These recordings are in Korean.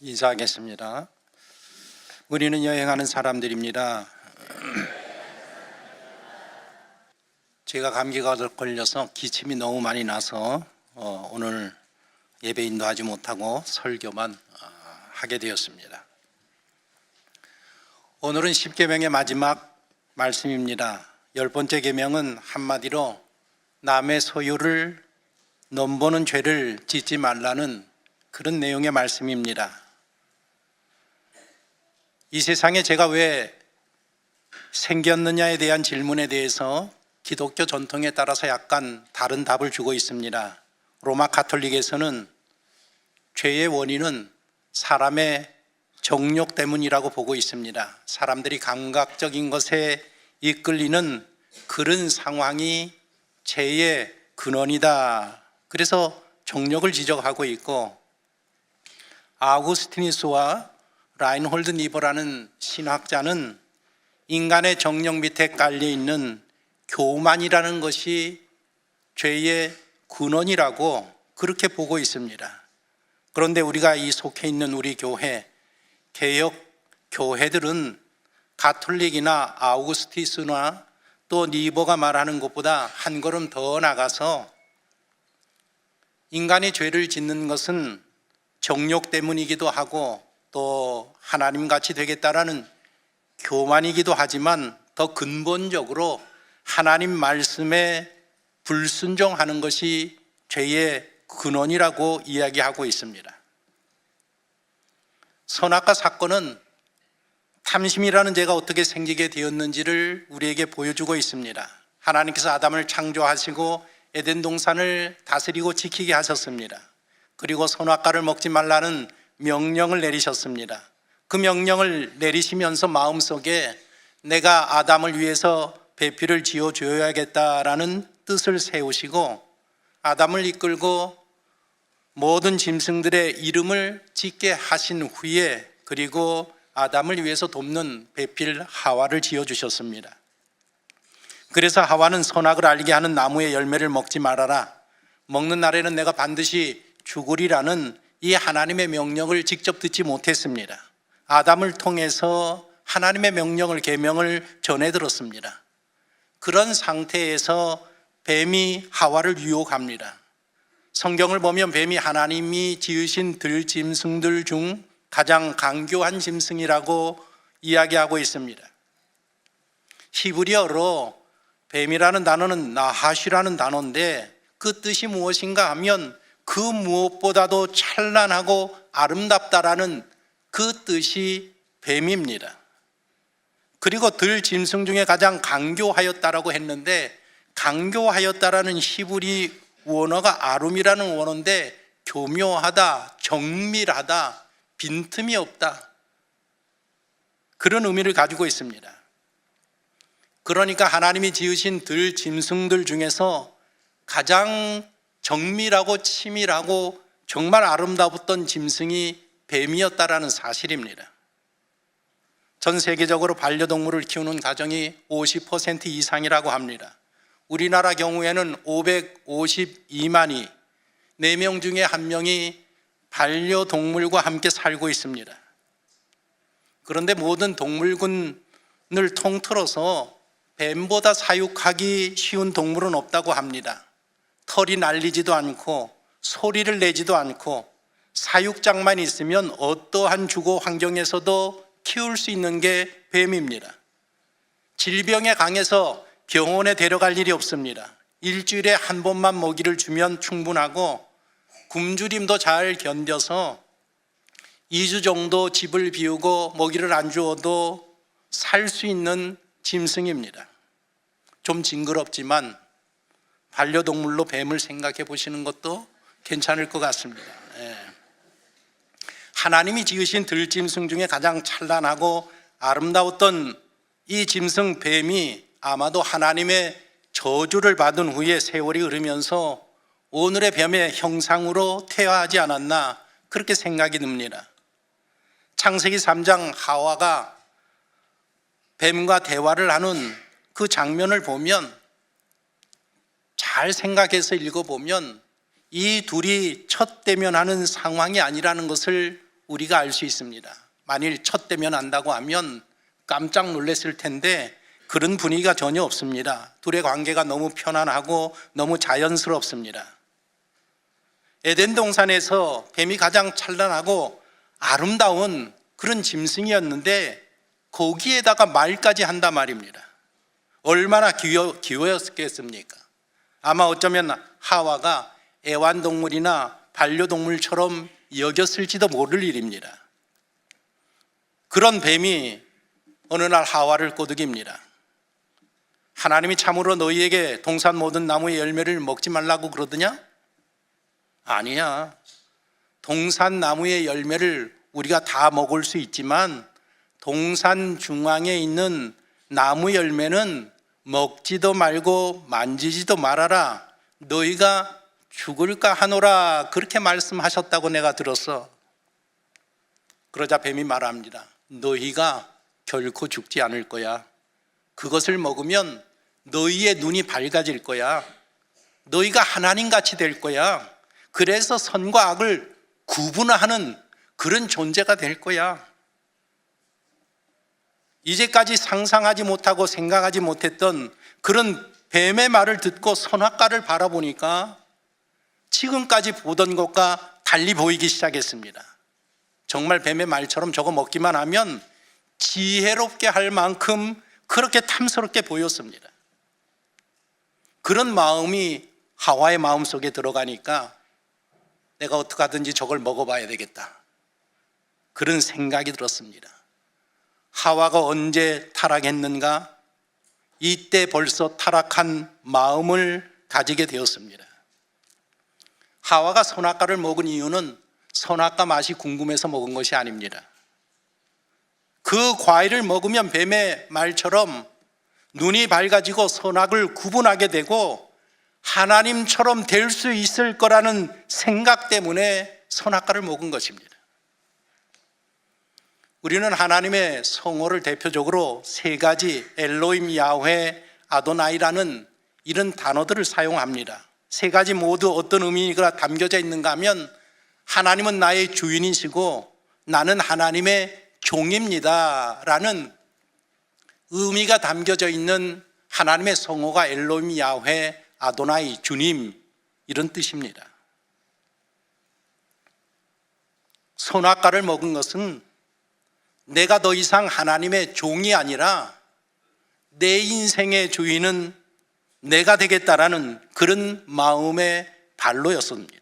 인사하겠습니다. 우리는 여행하는 사람들입니다. 제가 감기가 걸려서 기침이 너무 많이 나서 오늘 예배 인도하지 못하고 설교만 하게 되었습니다. 오늘은 10계명의 마지막 말씀입니다. 10번째 계명은 한마디로 남의 소유를 넘보는 죄를 짓지 말라는 그런 내용의 말씀입니다. 이 세상에 제가 왜 생겼느냐에 대한 질문에 대해서 기독교 전통에 따라서 약간 다른 답을 주고 있습니다. 로마 가톨릭에서는 죄의 원인은 사람의 정욕 때문이라고 보고 있습니다. 사람들이 감각적인 것에 이끌리는 그런 상황이 죄의 근원이다. 그래서 정욕을 지적하고 있고, 아우구스티누스와 라인홀드 니버라는 신학자는 인간의 정욕 밑에 깔려있는 교만이라는 것이 죄의 근원이라고 그렇게 보고 있습니다. 그런데 우리가 이 속해 있는 우리 교회, 개혁 교회들은 가톨릭이나 아우구스티누스나 또 니버가 말하는 것보다 한 걸음 더 나가서 인간이 죄를 짓는 것은 정욕 때문이기도 하고 또 하나님같이 되겠다라는 교만이기도 하지만 더 근본적으로 하나님 말씀에 불순종하는 것이 죄의 근원이라고 이야기하고 있습니다. 선악과 사건은 탐심이라는 죄가 어떻게 생기게 되었는지를 우리에게 보여주고 있습니다. 하나님께서 아담을 창조하시고 에덴 동산을 다스리고 지키게 하셨습니다. 그리고 선악과를 먹지 말라는 명령을 내리셨습니다. 그 명령을 내리시면서 마음속에 내가 아담을 위해서 배필을 지어줘야겠다라는 뜻을 세우시고 아담을 이끌고 모든 짐승들의 이름을 짓게 하신 후에 그리고 아담을 위해서 돕는 배필 하와를 지어주셨습니다. 그래서 하와는 선악을 알게 하는 나무의 열매를 먹지 말아라, 먹는 날에는 내가 반드시 죽으리라는 이 하나님의 명령을 직접 듣지 못했습니다. 아담을 통해서 하나님의 명령을, 계명을 전해 들었습니다. 그런 상태에서 뱀이 하와를 유혹합니다. 성경을 보면 뱀이 하나님이 지으신 들짐승들 중 가장 강교한 짐승이라고 이야기하고 있습니다. 히브리어로 뱀이라는 단어는 나하시라는 단어인데 그 뜻이 무엇인가 하면 그 무엇보다도 찬란하고 아름답다라는 그 뜻이 뱀입니다. 그리고 들짐승 중에 가장 강교하였다라고 했는데 강교하였다라는 히브리 원어가 아룸이라는 원어인데 교묘하다, 정밀하다, 빈틈이 없다, 그런 의미를 가지고 있습니다. 그러니까 하나님이 지으신 들짐승들 중에서 가장 정밀하고 치밀하고 정말 아름다웠던 짐승이 뱀이었다라는 사실입니다. 전 세계적으로 반려동물을 키우는 가정이 50% 이상이라고 합니다. 우리나라 경우에는 552만이, 4명 중에 1명이 반려동물과 함께 살고 있습니다. 그런데 모든 동물군을 통틀어서 뱀보다 사육하기 쉬운 동물은 없다고 합니다. 털이 날리지도 않고 소리를 내지도 않고 사육장만 있으면 어떠한 주거 환경에서도 키울 수 있는 게 뱀입니다. 질병에 강해서 병원에 데려갈 일이 없습니다. 일주일에 한 번만 먹이를 주면 충분하고 굶주림도 잘 견뎌서 2주 정도 집을 비우고 먹이를 안 주어도 살 수 있는 짐승입니다. 좀 징그럽지만 반려동물로 뱀을 생각해 보시는 것도 괜찮을 것 같습니다. 하나님이 지으신 들짐승 중에 가장 찬란하고 아름다웠던 이 짐승 뱀이 아마도 하나님의 저주를 받은 후에 세월이 흐르면서 오늘의 뱀의 형상으로 퇴화하지 않았나, 그렇게 생각이 듭니다. 창세기 3장 하와가 뱀과 대화를 하는 그 장면을 보면, 잘 생각해서 읽어보면 이 둘이 첫 대면하는 상황이 아니라는 것을 우리가 알 수 있습니다. 만일 첫 대면 한다고 하면 깜짝 놀랐을 텐데 그런 분위기가 전혀 없습니다. 둘의 관계가 너무 편안하고 너무 자연스럽습니다. 에덴 동산에서 뱀이 가장 찬란하고 아름다운 그런 짐승이었는데 거기에다가 말까지 한단 말입니다. 얼마나 귀여웠겠습니까? 아마 어쩌면 하와가 애완동물이나 반려동물처럼 여겼을지도 모를 일입니다. 그런 뱀이 어느 날 하와를 꼬드깁니다. 하나님이 참으로 너희에게 동산 모든 나무의 열매를 먹지 말라고 그러더냐? 아니야. 동산 나무의 열매를 우리가 다 먹을 수 있지만 동산 중앙에 있는 나무 열매는 먹지도 말고 만지지도 말아라. 너희가 죽을까 하노라. 그렇게 말씀하셨다고 내가 들었어. 그러자 뱀이 말합니다. 너희가 결코 죽지 않을 거야. 그것을 먹으면 너희의 눈이 밝아질 거야. 너희가 하나님같이 될 거야. 그래서 선과 악을 구분하는 그런 존재가 될 거야. 이제까지 상상하지 못하고 생각하지 못했던 그런 뱀의 말을 듣고 선악과를 바라보니까 지금까지 보던 것과 달리 보이기 시작했습니다. 정말 뱀의 말처럼 저거 먹기만 하면 지혜롭게 할 만큼 그렇게 탐스럽게 보였습니다. 그런 마음이 하와의 마음속에 들어가니까 내가 어떻게 하든지 저걸 먹어봐야 되겠다. 그런 생각이 들었습니다. 하와가 언제 타락했는가? 이때 벌써 타락한 마음을 가지게 되었습니다. 하와가 선악과를 먹은 이유는 선악과 맛이 궁금해서 먹은 것이 아닙니다. 그 과일을 먹으면 뱀의 말처럼 눈이 밝아지고 선악을 구분하게 되고 하나님처럼 될 수 있을 거라는 생각 때문에 선악과를 먹은 것입니다. 우리는 하나님의 성호를 대표적으로 세 가지 엘로임, 야훼, 아도나이라는 이런 단어들을 사용합니다. 세 가지 모두 어떤 의미가 담겨져 있는가 하면 하나님은 나의 주인이시고 나는 하나님의 종입니다 라는 의미가 담겨져 있는 하나님의 성호가 엘로임, 야훼, 아도나이, 주님 이런 뜻입니다. 선악과를 먹은 것은 내가 더 이상 하나님의 종이 아니라 내 인생의 주인은 내가 되겠다라는 그런 마음의 발로였습니다.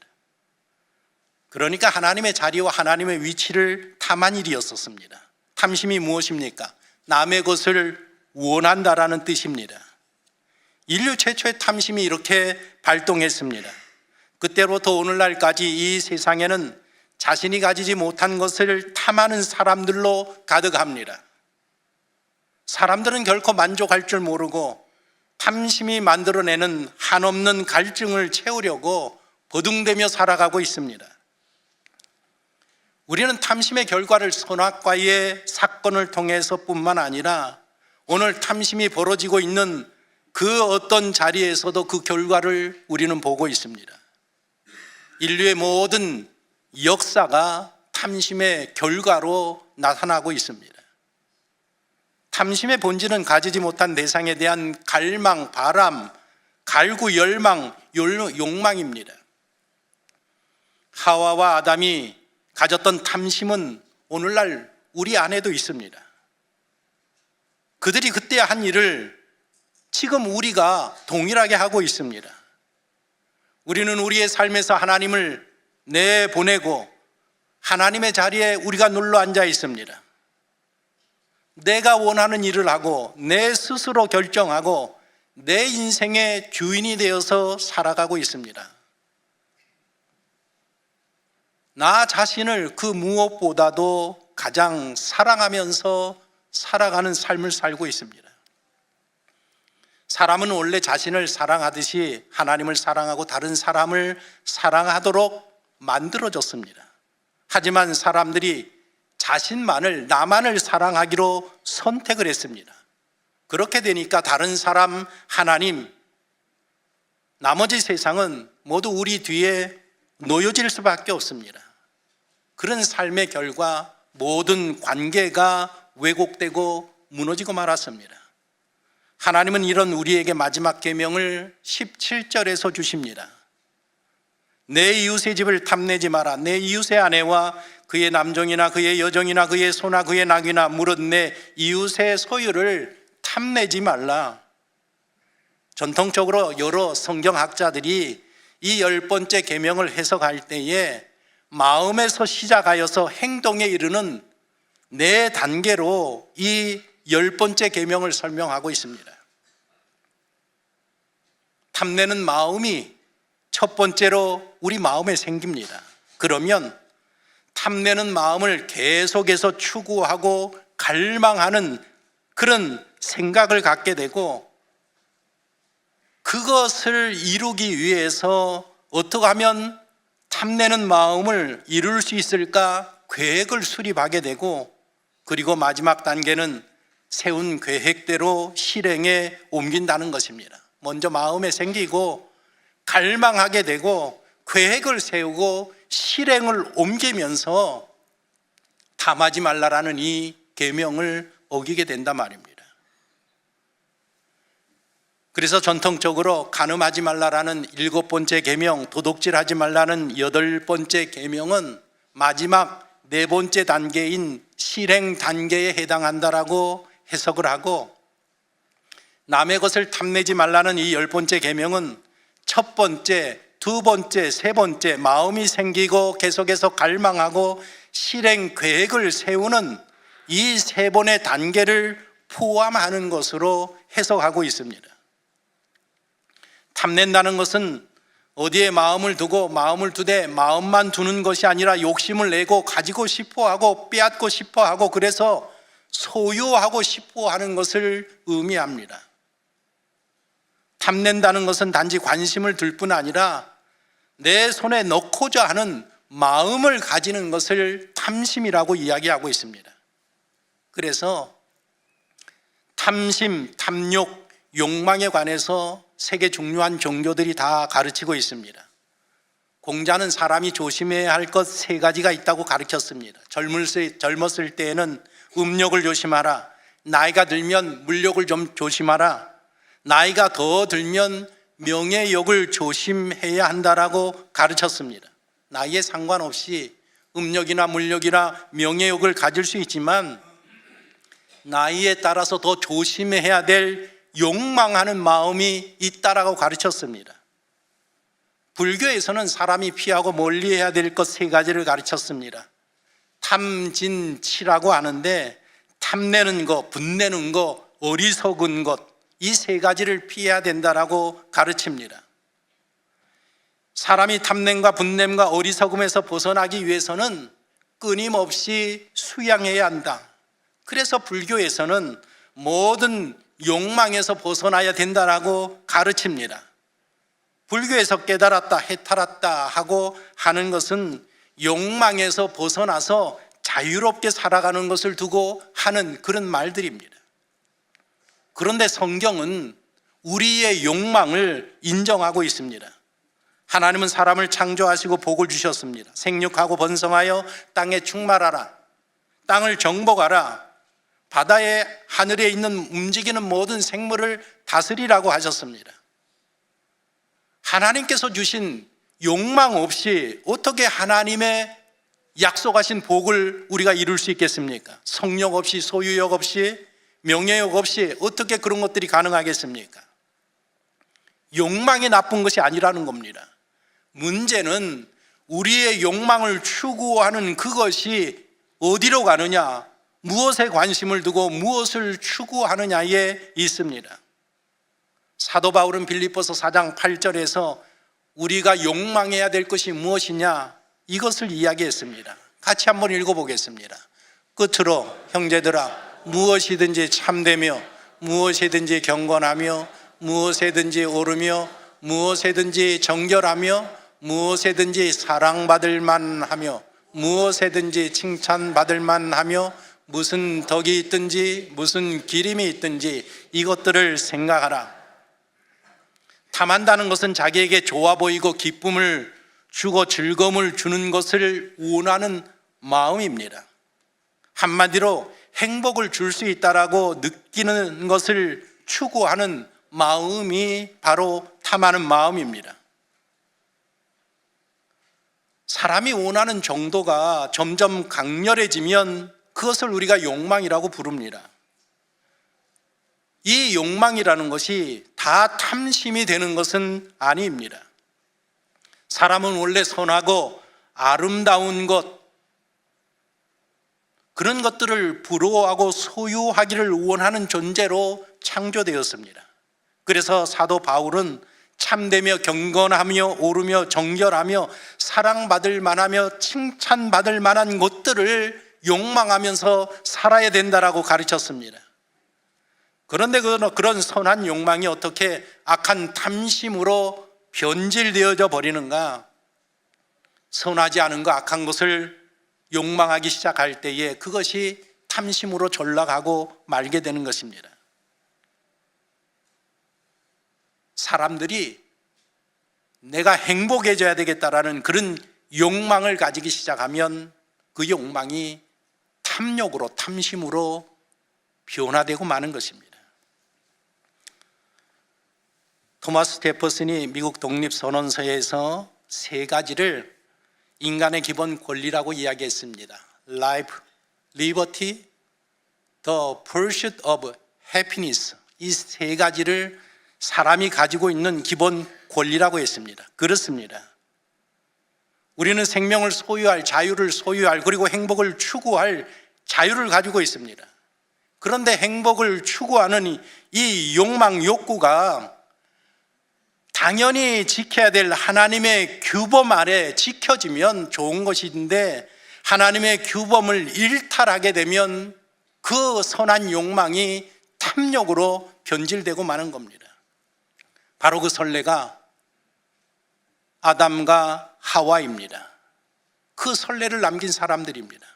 그러니까 하나님의 자리와 하나님의 위치를 탐한 일이었었습니다. 탐심이 무엇입니까? 남의 것을 원한다라는 뜻입니다. 인류 최초의 탐심이 이렇게 발동했습니다. 그때로부터 오늘날까지 이 세상에는 자신이 가지지 못한 것을 탐하는 사람들로 가득합니다. 사람들은 결코 만족할 줄 모르고 탐심이 만들어내는 한없는 갈증을 채우려고 버둥대며 살아가고 있습니다. 우리는 탐심의 결과를 선악과의 사건을 통해서뿐만 아니라 오늘 탐심이 벌어지고 있는 그 어떤 자리에서도 그 결과를 우리는 보고 있습니다. 인류의 모든 역사가 탐심의 결과로 나타나고 있습니다. 탐심의 본질은 가지지 못한 대상에 대한 갈망, 바람, 갈구, 열망, 욕망입니다. 하와와 아담이 가졌던 탐심은 오늘날 우리 안에도 있습니다. 그들이 그때 한 일을 지금 우리가 동일하게 하고 있습니다. 우리는 우리의 삶에서 하나님을 내보내고 하나님의 자리에 우리가 눌러 앉아 있습니다. 내가 원하는 일을 하고 내 스스로 결정하고 내 인생의 주인이 되어서 살아가고 있습니다. 나 자신을 그 무엇보다도 가장 사랑하면서 살아가는 삶을 살고 있습니다. 사람은 원래 자신을 사랑하듯이 하나님을 사랑하고 다른 사람을 사랑하도록 만들어졌습니다. 하지만 사람들이 자신만을, 나만을 사랑하기로 선택을 했습니다. 그렇게 되니까 다른 사람, 하나님, 나머지 세상은 모두 우리 뒤에 놓여질 수밖에 없습니다. 그런 삶의 결과 모든 관계가 왜곡되고 무너지고 말았습니다. 하나님은 이런 우리에게 마지막 계명을 17절에서 주십니다. 내 이웃의 집을 탐내지 마라. 내 이웃의 아내와 그의 남종이나 그의 여종이나 그의 소나 그의 낙이나 무릇 내 이웃의 소유를 탐내지 말라. 전통적으로 여러 성경학자들이 이 10번째 계명을 해석할 때에 마음에서 시작하여서 행동에 이르는 네 단계로 이 10번째 계명을 설명하고 있습니다. 탐내는 마음이 첫 번째로 우리 마음에 생깁니다. 그러면 탐내는 마음을 계속해서 추구하고 갈망하는 그런 생각을 갖게 되고, 그것을 이루기 위해서 어떻게 하면 탐내는 마음을 이룰 수 있을까 계획을 수립하게 되고, 그리고 마지막 단계는 세운 계획대로 실행에 옮긴다는 것입니다. 먼저 마음에 생기고 갈망하게 되고 계획을 세우고 실행을 옮기면서 탐하지 말라라는 이 계명을 어기게 된단 말입니다. 그래서 전통적으로 간음하지 말라라는 7번째 계명, 도둑질하지 말라는 8번째 계명은 마지막 4번째 단계인 실행 단계에 해당한다라고 해석을 하고, 남의 것을 탐내지 말라는 이 10번째 계명은 첫 번째, 두 번째, 세 번째 마음이 생기고 계속해서 갈망하고 실행 계획을 세우는 이 3번의 단계를 포함하는 것으로 해석하고 있습니다. 탐낸다는 것은 어디에 마음을 두고 마음을 두되 마음만 두는 것이 아니라 욕심을 내고 가지고 싶어 하고 빼앗고 싶어 하고 그래서 소유하고 싶어 하는 것을 의미합니다. 탐낸다는 것은 단지 관심을 둘 뿐 아니라 내 손에 넣고자 하는 마음을 가지는 것을 탐심이라고 이야기하고 있습니다. 그래서 탐심, 탐욕, 욕망에 관해서 세계 중요한 종교들이 다 가르치고 있습니다. 공자는 사람이 조심해야 할 것 3가지가 있다고 가르쳤습니다. 젊었을 때에는 음욕을 조심하라. 나이가 들면 물욕을 좀 조심하라. 나이가 더 들면 명예욕을 조심해야 한다라고 가르쳤습니다. 나이에 상관없이 음욕이나 물욕이나 명예욕을 가질 수 있지만 나이에 따라서 더 조심해야 될 욕망하는 마음이 있다라고 가르쳤습니다. 불교에서는 사람이 피하고 멀리해야 될 것 3가지를 가르쳤습니다. 탐진치라고 하는데 탐내는 것, 분내는 것, 어리석은 것, 이 3가지를 피해야 된다라고 가르칩니다. 사람이 탐냄과 분냄과 어리석음에서 벗어나기 위해서는 끊임없이 수양해야 한다. 그래서 불교에서는 모든 욕망에서 벗어나야 된다라고 가르칩니다. 불교에서 깨달았다, 해탈했다 하고 하는 것은 욕망에서 벗어나서 자유롭게 살아가는 것을 두고 하는 그런 말들입니다. 그런데 성경은 우리의 욕망을 인정하고 있습니다. 하나님은 사람을 창조하시고 복을 주셨습니다. 생육하고 번성하여 땅에 충만하라. 땅을 정복하라. 바다에 하늘에 있는 움직이는 모든 생물을 다스리라고 하셨습니다. 하나님께서 주신 욕망 없이 어떻게 하나님의 약속하신 복을 우리가 이룰 수 있겠습니까? 성욕 없이, 소유욕 없이, 명예욕 없이 어떻게 그런 것들이 가능하겠습니까? 욕망이 나쁜 것이 아니라는 겁니다. 문제는 우리의 욕망을 추구하는 그것이 어디로 가느냐, 무엇에 관심을 두고 무엇을 추구하느냐에 있습니다. 사도 바울은 빌립보서 4장 8절에서 우리가 욕망해야 될 것이 무엇이냐 이것을 이야기했습니다. 같이 한번 읽어보겠습니다. 끝으로 형제들아, 무엇이든지 참되며 무엇이든지 경건하며 무엇이든지 옳으며 무엇이든지 정결하며 무엇이든지 사랑받을 만하며 무엇이든지 칭찬받을 만하며 무슨 덕이 있든지 무슨 기림이 있든지 이것들을 생각하라. 탐한다는 것은 자기에게 좋아 보이고 기쁨을 주고 즐거움을 주는 것을 원하는 마음입니다. 한마디로 행복을 줄 수 있다라고 느끼는 것을 추구하는 마음이 바로 탐하는 마음입니다. 사람이 원하는 정도가 점점 강렬해지면 그것을 우리가 욕망이라고 부릅니다. 이 욕망이라는 것이 다 탐심이 되는 것은 아닙니다. 사람은 원래 선하고 아름다운 것, 그런 것들을 부러워하고 소유하기를 원하는 존재로 창조되었습니다. 그래서 사도 바울은 참되며 경건하며 오르며 정결하며 사랑받을 만하며 칭찬받을 만한 것들을 욕망하면서 살아야 된다라고 가르쳤습니다. 그런데 그런 선한 욕망이 어떻게 악한 탐심으로 변질되어져 버리는가? 선하지 않은 것, 악한 것을 욕망하기 시작할 때에 그것이 탐심으로 전락하고 말게 되는 것입니다. 사람들이 내가 행복해져야 되겠다라는 그런 욕망을 가지기 시작하면 그 욕망이 탐욕으로, 탐심으로 변화되고 마는 것입니다. 토마스 제퍼슨이 미국 독립선언서에서 세 가지를 인간의 기본 권리라고 이야기했습니다. Life, Liberty, The Pursuit of Happiness. 이 세 가지를 사람이 가지고 있는 기본 권리라고 했습니다. 그렇습니다. 우리는 생명을 소유할, 자유를 소유할, 그리고 행복을 추구할 자유를 가지고 있습니다. 그런데 행복을 추구하는 이 욕망, 욕구가 당연히 지켜야 될 하나님의 규범 아래 지켜지면 좋은 것인데 하나님의 규범을 일탈하게 되면 그 선한 욕망이 탐욕으로 변질되고 마는 겁니다. 바로 그 선례가 아담과 하와입니다. 그 선례를 남긴 사람들입니다.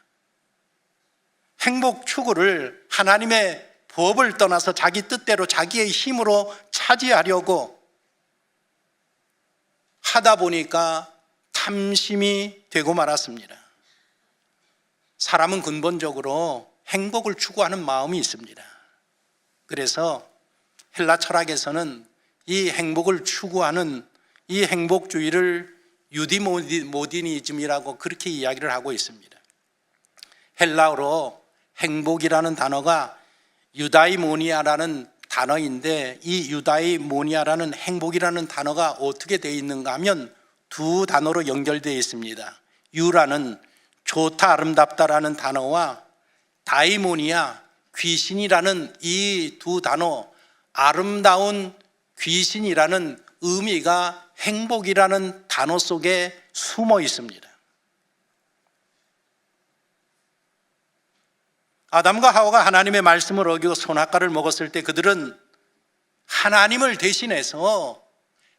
행복 추구를 하나님의 법을 떠나서 자기 뜻대로 자기의 힘으로 차지하려고 하다 보니까 탐심이 되고 말았습니다. 사람은 근본적으로 행복을 추구하는 마음이 있습니다. 그래서 헬라 철학에서는 이 행복을 추구하는 이 행복주의를 유디모디니즘이라고 그렇게 이야기를 하고 있습니다. 헬라어로 행복이라는 단어가 유다이모니아라는 단어인데 이 유다이모니아라는 행복이라는 단어가 어떻게 되어 있는가 하면 두 단어로 연결되어 있습니다. 유라는 좋다, 아름답다라는 단어와 다이모니아, 귀신이라는 이 두 단어, 아름다운 귀신이라는 의미가 행복이라는 단어 속에 숨어 있습니다. 아담과 하와가 하나님의 말씀을 어기고 선악과를 먹었을 때 그들은 하나님을 대신해서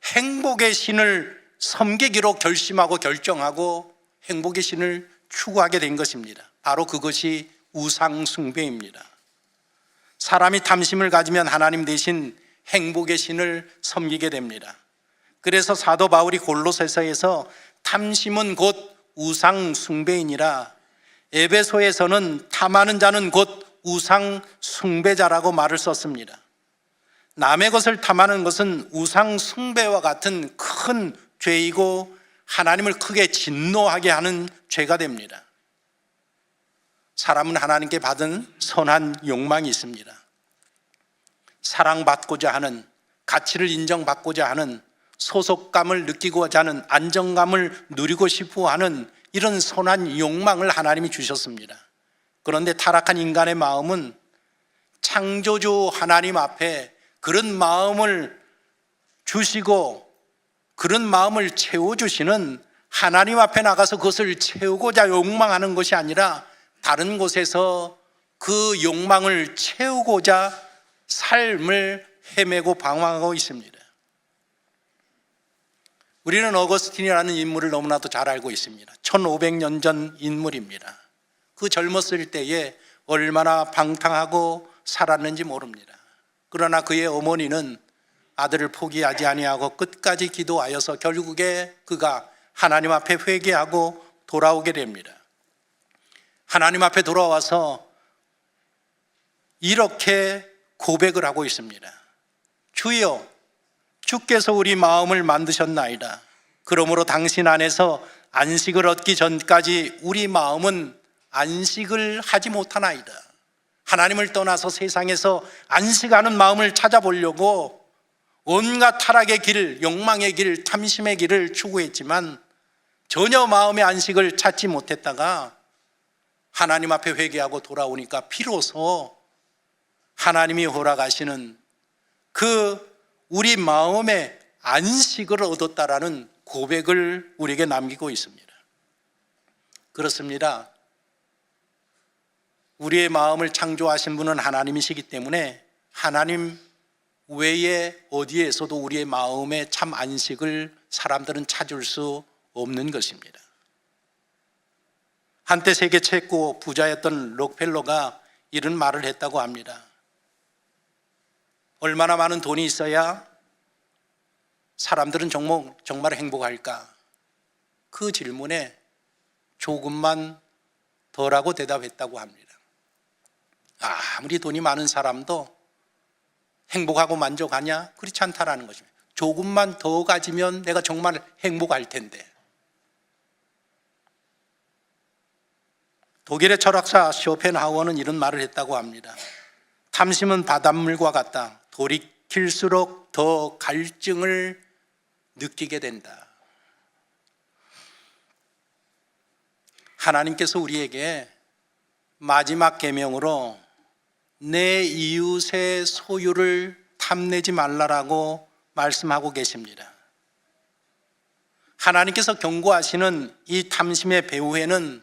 행복의 신을 섬기기로 결심하고 결정하고 행복의 신을 추구하게 된 것입니다. 바로 그것이 우상 숭배입니다. 사람이 탐심을 가지면 하나님 대신 행복의 신을 섬기게 됩니다. 그래서 사도 바울이 골로새서에서 탐심은 곧 우상 숭배이니라, 에베소에서는 탐하는 자는 곧 우상 숭배자라고 말을 썼습니다. 남의 것을 탐하는 것은 우상 숭배와 같은 큰 죄이고 하나님을 크게 진노하게 하는 죄가 됩니다. 사람은 하나님께 받은 선한 욕망이 있습니다. 사랑받고자 하는, 가치를 인정받고자 하는, 소속감을 느끼고자 하는, 안정감을 누리고 싶어 하는 이런 선한 욕망을 하나님이 주셨습니다. 그런데 타락한 인간의 마음은 창조주 하나님 앞에 그런 마음을 주시고 그런 마음을 채워주시는 하나님 앞에 나가서 그것을 채우고자 욕망하는 것이 아니라 다른 곳에서 그 욕망을 채우고자 삶을 헤매고 방황하고 있습니다. 우리는 어거스틴이라는 인물을 너무나도 잘 알고 있습니다. 1500년 전 인물입니다. 그 젊었을 때에 얼마나 방탕하고 살았는지 모릅니다. 그러나 그의 어머니는 아들을 포기하지 아니하고 끝까지 기도하여서 결국에 그가 하나님 앞에 회개하고 돌아오게 됩니다. 하나님 앞에 돌아와서 이렇게 고백을 하고 있습니다. 주여, 주께서 우리 마음을 만드셨나이다. 그러므로 당신 안에서 안식을 얻기 전까지 우리 마음은 안식을 하지 못하나이다. 하나님을 떠나서 세상에서 안식하는 마음을 찾아보려고 온갖 타락의 길, 욕망의 길, 탐심의 길을 추구했지만 전혀 마음의 안식을 찾지 못했다가 하나님 앞에 회개하고 돌아오니까 비로소 하나님이 허락하시는 그 우리 마음의 안식을 얻었다라는 고백을 우리에게 남기고 있습니다. 그렇습니다. 우리의 마음을 창조하신 분은 하나님이시기 때문에 하나님 외에 어디에서도 우리의 마음의 참 안식을 사람들은 찾을 수 없는 것입니다. 한때 세계 최고 부자였던 록펠러가 이런 말을 했다고 합니다. 얼마나 많은 돈이 있어야 사람들은 정말 행복할까? 그 질문에 조금만 더라고 대답했다고 합니다. 아무리 돈이 많은 사람도 행복하고 만족하냐? 그렇지 않다라는 것입니다. 조금만 더 가지면 내가 정말 행복할 텐데. 독일의 철학자 쇼펜하우어는 이런 말을 했다고 합니다. 탐심은 바닷물과 같다. 돌이킬수록 더 갈증을 느끼게 된다. 하나님께서 우리에게 마지막 계명으로 내 이웃의 소유를 탐내지 말라라고 말씀하고 계십니다. 하나님께서 경고하시는 이 탐심의 배후에는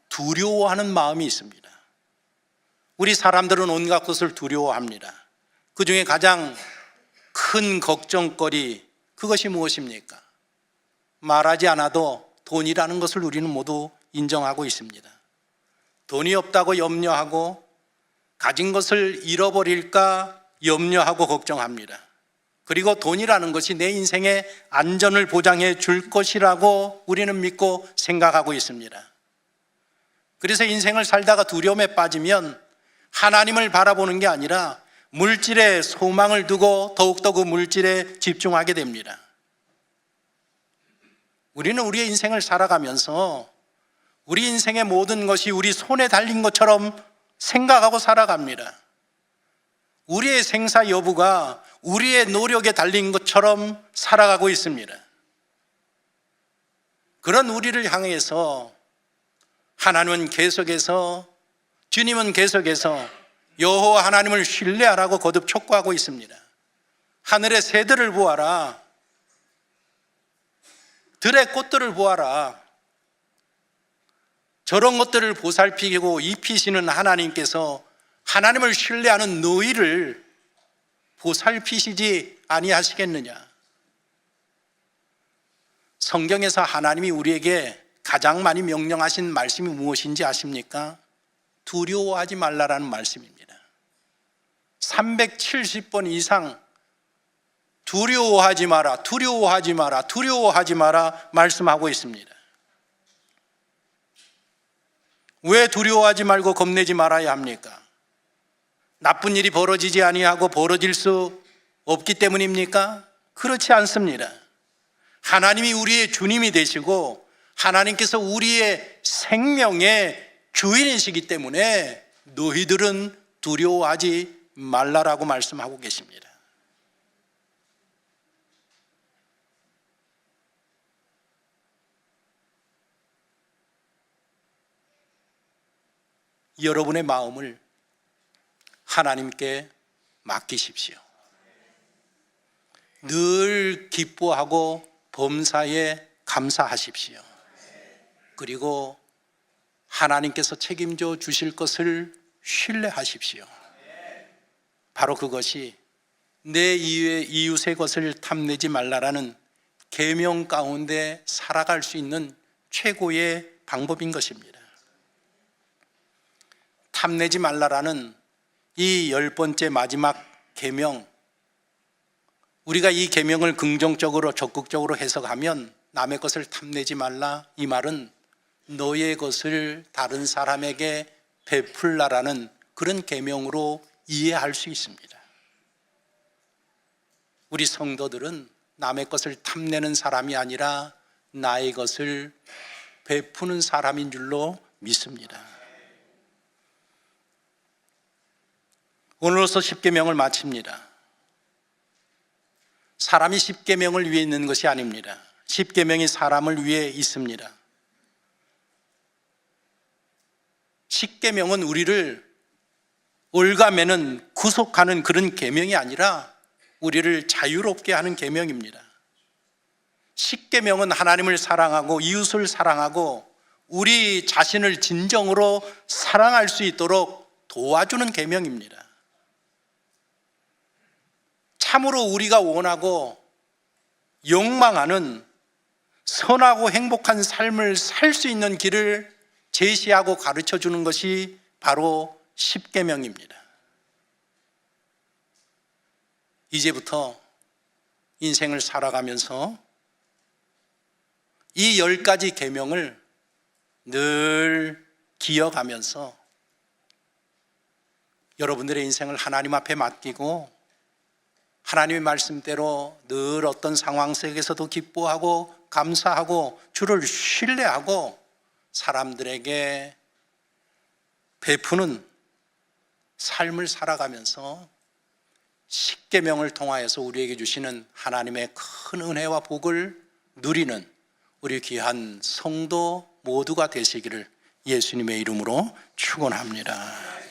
두려워하는 마음이 있습니다. 우리 사람들은 온갖 것을 두려워합니다. 그 중에 가장 큰 걱정거리, 그것이 무엇입니까? 말하지 않아도 돈이라는 것을 우리는 모두 인정하고 있습니다. 돈이 없다고 염려하고 가진 것을 잃어버릴까 염려하고 걱정합니다. 그리고 돈이라는 것이 내 인생의 안전을 보장해 줄 것이라고 우리는 믿고 생각하고 있습니다. 그래서 인생을 살다가 두려움에 빠지면 하나님을 바라보는 게 아니라 물질에 소망을 두고 더욱더 그 물질에 집중하게 됩니다. 우리는 우리의 인생을 살아가면서 우리 인생의 모든 것이 우리 손에 달린 것처럼 생각하고 살아갑니다. 우리의 생사 여부가 우리의 노력에 달린 것처럼 살아가고 있습니다. 그런 우리를 향해서 하나님은 계속해서, 주님은 계속해서 여호와 하나님을 신뢰하라고 거듭 촉구하고 있습니다. 하늘의 새들을 보아라. 들의 꽃들을 보아라. 저런 것들을 보살피고 입히시는 하나님께서 하나님을 신뢰하는 너희를 보살피시지 아니하시겠느냐? 성경에서 하나님이 우리에게 가장 많이 명령하신 말씀이 무엇인지 아십니까? 두려워하지 말라라는 말씀입니다. 370번 이상 두려워하지 마라, 두려워하지 마라, 두려워하지 마라 말씀하고 있습니다. 왜 두려워하지 말고 겁내지 말아야 합니까? 나쁜 일이 벌어지지 아니하고 벌어질 수 없기 때문입니까? 그렇지 않습니다. 하나님이 우리의 주님이 되시고 하나님께서 우리의 생명의 주인이시기 때문에 너희들은 두려워하지 말라라고 말씀하고 계십니다. 여러분의 마음을 하나님께 맡기십시오. 늘 기뻐하고 범사에 감사하십시오. 그리고 하나님께서 책임져 주실 것을 신뢰하십시오. 바로 그것이 내 이웃의 것을 탐내지 말라라는 계명 가운데 살아갈 수 있는 최고의 방법인 것입니다. 탐내지 말라라는 이 10번째 마지막 계명, 우리가 이 계명을 긍정적으로 적극적으로 해석하면 남의 것을 탐내지 말라, 이 말은 너의 것을 다른 사람에게 베풀라라는 그런 계명으로 이해할 수 있습니다. 우리 성도들은 남의 것을 탐내는 사람이 아니라 나의 것을 베푸는 사람인 줄로 믿습니다. 오늘로서 십계명을 마칩니다. 사람이 십계명을 위해 있는 것이 아닙니다. 십계명이 사람을 위해 있습니다. 십계명은 우리를 올가매는 구속하는 그런 계명이 아니라 우리를 자유롭게 하는 계명입니다. 십계명은 하나님을 사랑하고 이웃을 사랑하고 우리 자신을 진정으로 사랑할 수 있도록 도와주는 계명입니다. 참으로 우리가 원하고 욕망하는 선하고 행복한 삶을 살 수 있는 길을 제시하고 가르쳐 주는 것이 바로 십계명입니다. 이제부터 인생을 살아가면서 이 10가지 계명을 늘 기억하면서 여러분들의 인생을 하나님 앞에 맡기고 하나님의 말씀대로 늘 어떤 상황 속에서도 기뻐하고 감사하고 주를 신뢰하고 사람들에게 베푸는 삶을 살아가면서 십계명을 통하여서 우리에게 주시는 하나님의 큰 은혜와 복을 누리는 우리 귀한 성도 모두가 되시기를 예수님의 이름으로 축원합니다.